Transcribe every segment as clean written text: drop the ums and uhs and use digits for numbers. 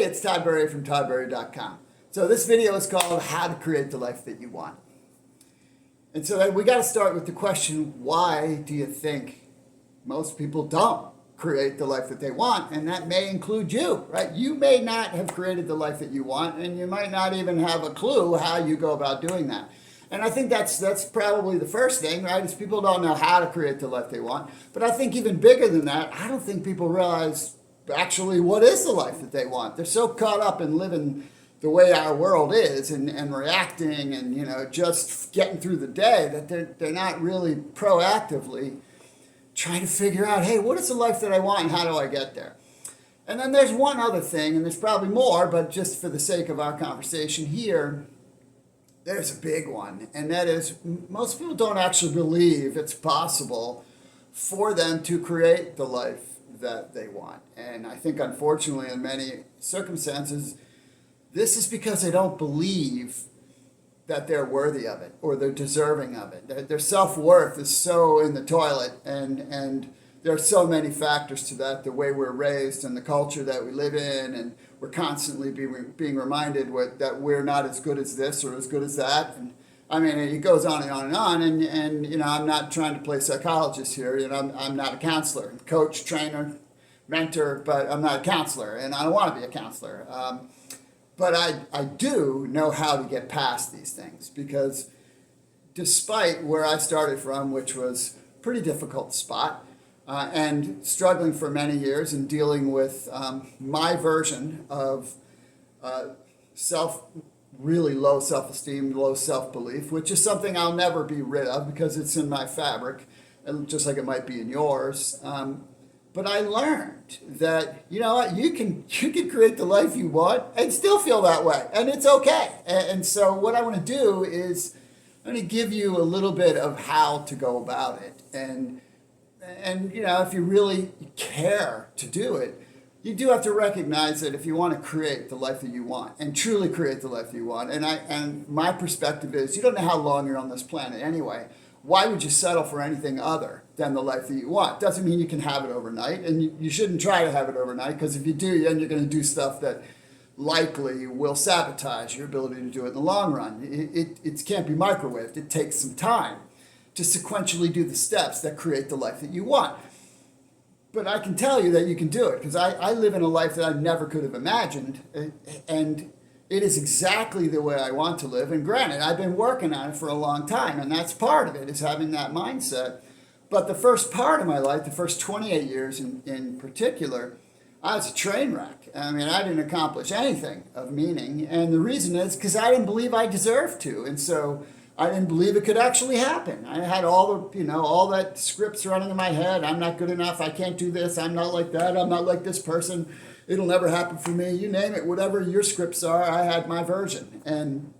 it's Tburrier from Tburrier.com. So this video is called How to Create the Life That You Want. And so we got to start with the question, why do you think most people don't create the life that they want? And that may include you, right? You may not have created the life that you want, and you might not even have a clue how you go about doing that. And I think that's probably the first thing, right? Is people don't know how to create the life they want. But I think even bigger than that, I don't think people realize actually what is the life that they want. They're so caught up in living the way our world is and reacting and just getting through the day that they're not really proactively trying to figure out, hey, what is the life that I want and how do I get there? And then there's one other thing, and there's probably more, but just for the sake of our conversation here, there's a big one, and that is most people don't actually believe it's possible for them to create the life that they want. And I think, unfortunately, in many circumstances, this is because they don't believe that they're worthy of it or they're deserving of it. Their self-worth is so in the toilet, and there are so many factors to that, the way we're raised and the culture that we live in, and we're constantly being reminded that we're not as good as this or as good as that. And I mean, it goes on and on and on. And I'm not trying to play psychologist here. I'm not a counselor, coach, trainer, mentor, but I'm not a counselor, and I don't want to be a counselor. But I do know how to get past these things, because despite where I started from, which was a pretty difficult spot, and struggling for many years and dealing with my version of really low self-esteem, low self-belief, which is something I'll never be rid of because it's in my fabric, just like it might be in yours. But I learned that, you know what, you can create the life you want and still feel that way, and it's okay. And so what I want to do is I'm going to give you a little bit of how to go about it. And if you really care to do it, you do have to recognize that if you want to create the life that you want and truly create the life that you want, and my perspective is you don't know how long you're on this planet anyway. Why would you settle for anything other than the life that you want? Doesn't mean you can have it overnight, and you shouldn't try to have it overnight, because if you do, then you're going to do stuff that likely will sabotage your ability to do it in the long run. It can't be microwaved. It takes some time to sequentially do the steps that create the life that you want. But I can tell you that you can do it, because I live in a life that I never could have imagined, and it is exactly the way I want to live. And granted, I've been working on it for a long time, and that's part of it, is having that mindset. But the first part of my life, the first 28 years in particular, I was a train wreck. I mean, I didn't accomplish anything of meaning, and the reason is because I didn't believe I deserved to, and so I didn't believe it could actually happen. I had all that scripts running in my head. I'm not good enough. I can't do this. I'm not like that. I'm not like this person. It'll never happen for me. You name it. Whatever your scripts are, I had my version.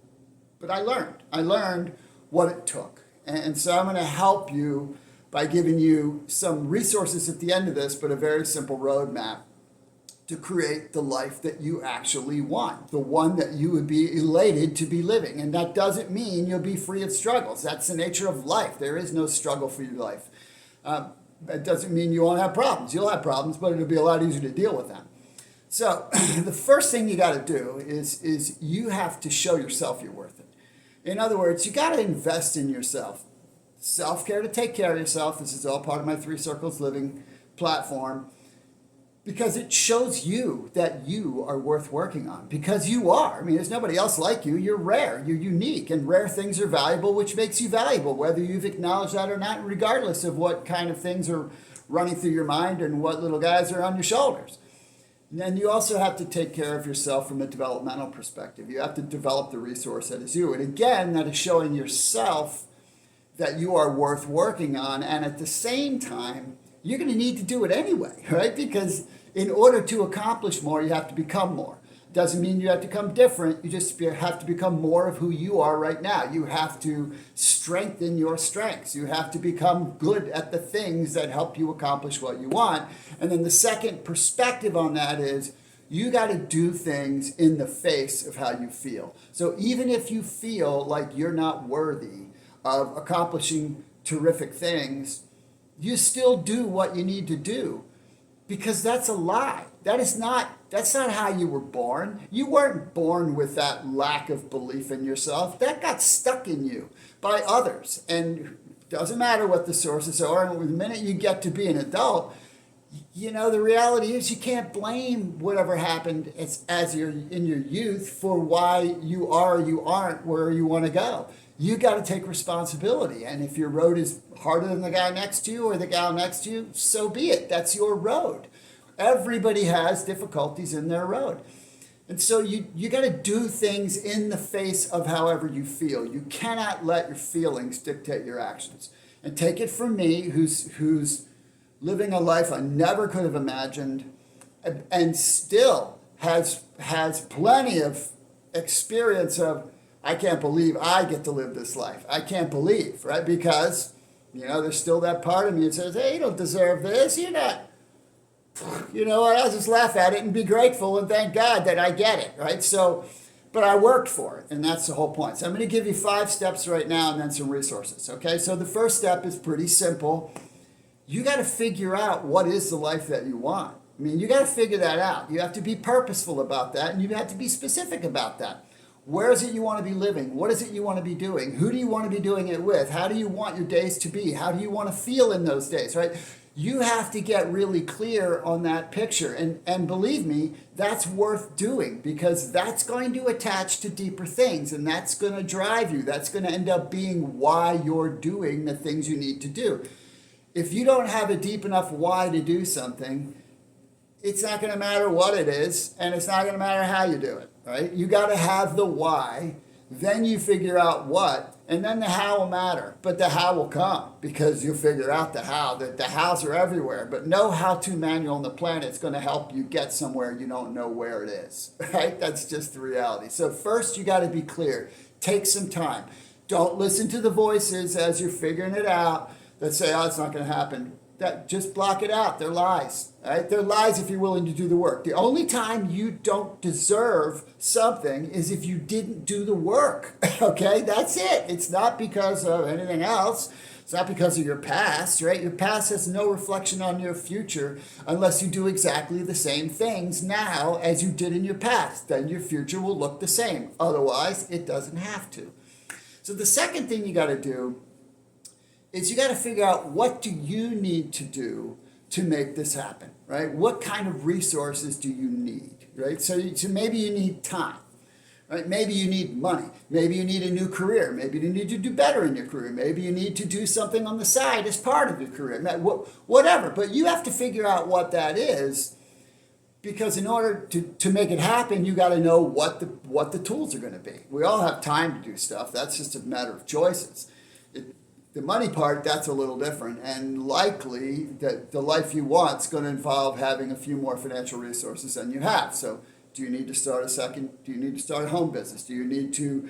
But I learned what it took. And so I'm going to help you by giving you some resources at the end of this, but a very simple roadmap to create the life that you actually want, the one that you would be elated to be living. And that doesn't mean you'll be free of struggles. That's the nature of life. There is no struggle for your life. That doesn't mean you won't have problems. You'll have problems, but it'll be a lot easier to deal with them. So the first thing you got to do is you have to show yourself you're worth it. In other words, you got to invest in yourself. Self-care, to take care of yourself. This is all part of my 3 Circles Living platform, because it shows you that you are worth working on, because you are. I mean, there's nobody else like you. You're rare. You're unique, and rare things are valuable, which makes you valuable, whether you've acknowledged that or not, regardless of what kind of things are running through your mind and what little guys are on your shoulders. And then you also have to take care of yourself from a developmental perspective. You have to develop the resource that is you. And again, that is showing yourself that you are worth working on. And at the same time, you're going to need to do it anyway, right? Because in order to accomplish more, you have to become more. Doesn't mean you have to become different. You just have to become more of who you are right now. You have to strengthen your strengths. You have to become good at the things that help you accomplish what you want. And then the second perspective on that is you got to do things in the face of how you feel. So even if you feel like you're not worthy of accomplishing terrific things, you still do what you need to do. because that's a lie. That's not how you were born. You weren't born with that lack of belief in yourself. That got stuck in you by others. And doesn't matter what the sources are. And the minute you get to be an adult, the reality is you can't blame whatever happened as you're in your youth for why you are or you aren't where you want to go. You got to take responsibility. And if your road is harder than the guy next to you or the gal next to you, so be it. That's your road. Everybody has difficulties in their road. And so you got to do things in the face of however you feel. You cannot let your feelings dictate your actions. And take it from me, who's living a life I never could have imagined, and still has plenty of experience of, I can't believe I get to live this life. I can't believe, right? Because, there's still that part of me that says, hey, you don't deserve this. You're not. You know what? I'll just laugh at it and be grateful and thank God that I get it, right? So, but I worked for it, and that's the whole point. So I'm going to give you 5 steps right now and then some resources, okay? So the first step is pretty simple. You got to figure out what is the life that you want. I mean, you got to figure that out. You have to be purposeful about that, and you have to be specific about that. Where is it you want to be living? What is it you want to be doing? Who do you want to be doing it with? How do you want your days to be? How do you want to feel in those days, right? You have to get really clear on that picture. And believe me, that's worth doing because that's going to attach to deeper things and that's going to drive you. That's going to end up being why you're doing the things you need to do. If you don't have a deep enough why to do something, it's not going to matter what it is and it's not going to matter how you do it, right? You got to have the why, then you figure out what, and then the how will matter. But the how will come because you'll figure out the how. The hows are everywhere. But no how-to manual on the planet is going to help you get somewhere you don't know where it is. Right? That's just the reality. So first you got to be clear. Take some time. Don't listen to the voices as you're figuring it out that say, oh, it's not going to happen. Just block it out. They're lies. Right? They're lies if you're willing to do the work. The only time you don't deserve something is if you didn't do the work. Okay? That's it. It's not because of anything else. It's not because of your past, right? Your past has no reflection on your future unless you do exactly the same things now as you did in your past. Then your future will look the same. Otherwise, it doesn't have to. So the second thing you got to do is you got to figure out what do you need to do to make this happen, right? What kind of resources do you need, right? So maybe you need time, right? Maybe you need money. Maybe you need a new career. Maybe you need to do better in your career. Maybe you need to do something on the side as part of your career, whatever. But you have to figure out what that is because in order to make it happen, you got to know what the tools are going to be. We all have time to do stuff. That's just a matter of choices. The money part, that's a little different, and likely that the life you want is going to involve having a few more financial resources than you have. So do you need to start do you need to start a home business? Do you need to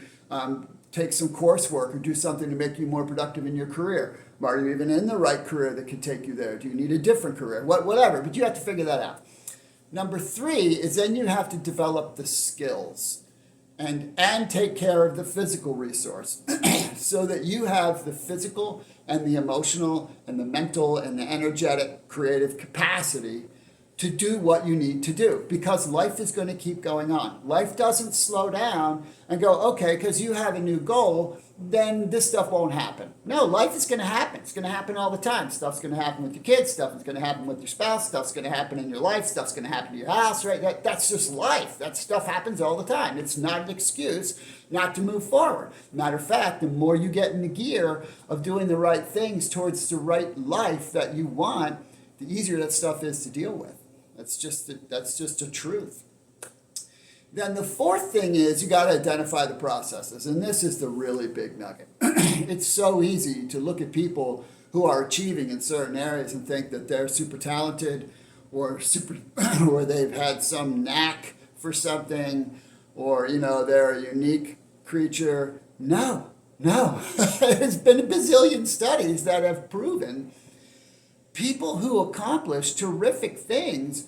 take some coursework or do something to make you more productive in your career? Are you even in the right career that can take you there? Do you need a different career? Whatever, but you have to figure that out. Number 3 is then you have to develop the skills and take care of the physical resource so that you have the physical and the emotional and the mental and the energetic creative capacity to do what you need to do because life is going to keep going on. Life doesn't slow down and go, okay, because you have a new goal, then this stuff won't happen. No, life is going to happen. It's going to happen all the time. Stuff's going to happen with your kids. Stuff is going to happen with your spouse. Stuff's going to happen in your life. Stuff's going to happen to your house, right? That's just life. That stuff happens all the time. It's not an excuse not to move forward. Matter of fact, the more you get in the gear of doing the right things towards the right life that you want, the easier that stuff is to deal with. That's just a truth. Then the 4th thing is you got to identify the processes, and this is the really big nugget. It's so easy to look at people who are achieving in certain areas and think that they're super talented or or they've had some knack for something or they're a unique creature. No. There's been a bazillion studies that have proven people who accomplish terrific things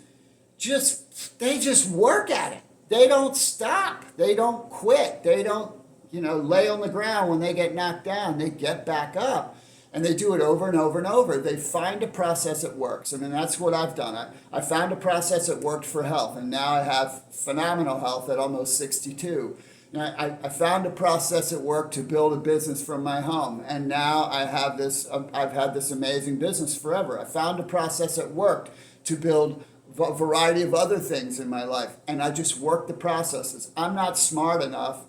they just work at it. They don't stop. They don't quit. They don't, lay on the ground when they get knocked down. They get back up. And they do it over and over and over. They find a process that works. I mean, that's what I've done. I found a process that worked for health, and now I have phenomenal health at almost 62. I found a process that worked to build a business from my home, and now I have this. I've had this amazing business forever. I found a process that worked to build a variety of other things in my life, and I just work the processes. I'm not smart enough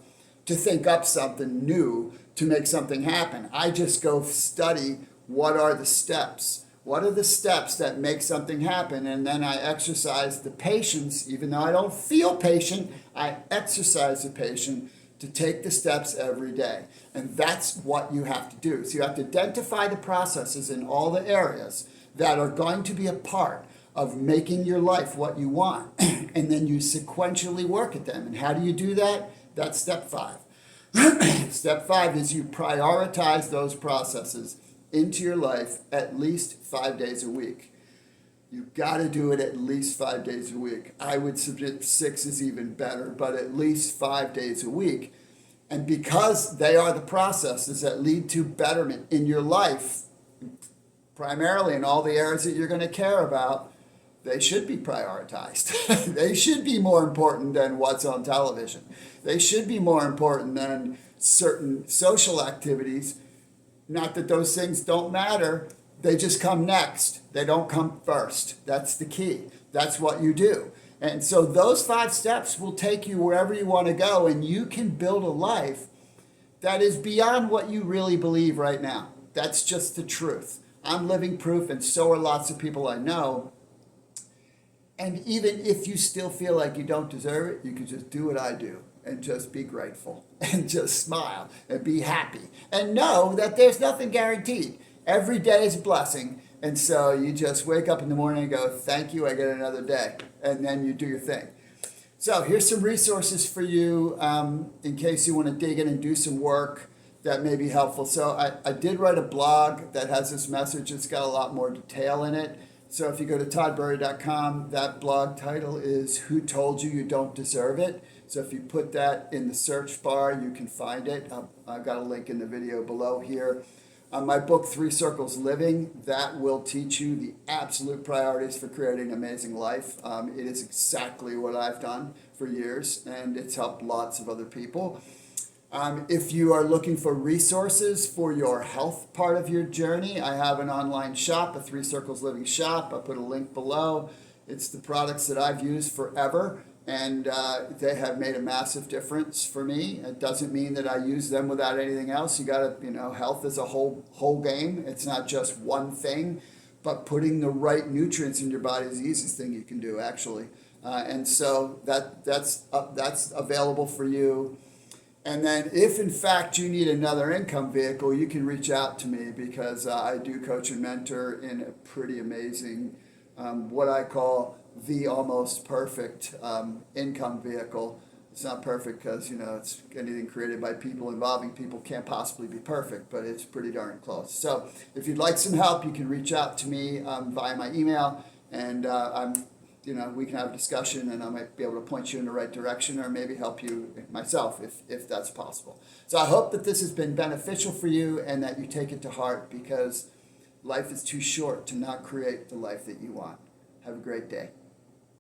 to think up something new to make something happen. I just go study what are the steps. What are the steps that make something happen? And then I exercise the patience, even though I don't feel patient, I exercise the patience to take the steps every day. And that's what you have to do. So you have to identify the processes in all the areas that are going to be a part of making your life what you want. And then you sequentially work at them. And how do you do that? That's step 5. Step 5 is you prioritize those processes into your life at least 5 days a week. You've got to do it at least 5 days a week. I would suggest 6 is even better, but at least 5 days a week. And because they are the processes that lead to betterment in your life, primarily in all the areas that you're going to care about, they should be prioritized. They should be more important than what's on television. They should be more important than certain social activities. Not that those things don't matter, they just come next. They don't come first. That's the key. That's what you do. And so those 5 steps will take you wherever you want to go, and you can build a life that is beyond what you really believe right now. That's just the truth. I'm living proof, and so are lots of people I know. And even if you still feel like you don't deserve it, you can just do what I do and just be grateful and just smile and be happy and know that there's nothing guaranteed. Every day is a blessing. And so you just wake up in the morning and go, thank you, I get another day. And then you do your thing. So here's some resources for you in case you want to dig in and do some work that may be helpful. So I did write a blog that has this message. It's got a lot more detail in it. So if you go to Tburrier.com, that blog title is Who Told You You Don't Deserve It? So if you put that in the search bar, you can find it. I've got a link in the video below here. My book, 3 Circles Living, that will teach you the absolute priorities for creating an amazing life. It is exactly what I've done for years, and it's helped lots of other people. If you are looking for resources for your health part of your journey, I have an online shop, a 3 Circles Living shop. I'll put a link below. It's the products that I've used forever, and they have made a massive difference for me. It doesn't mean that I use them without anything else. You got to, health is a whole game. It's not just one thing, but putting the right nutrients in your body is the easiest thing you can do, actually. And so that's available for you. And then if, in fact, you need another income vehicle, you can reach out to me because I do coach and mentor in a pretty amazing, what I call the almost perfect income vehicle. It's not perfect because, it's anything created by people involving people can't possibly be perfect, but it's pretty darn close. So if you'd like some help, you can reach out to me via my email, and we can have a discussion, and I might be able to point you in the right direction or maybe help you myself if that's possible. So I hope that this has been beneficial for you and that you take it to heart, because life is too short to not create the life that you want. Have a great day.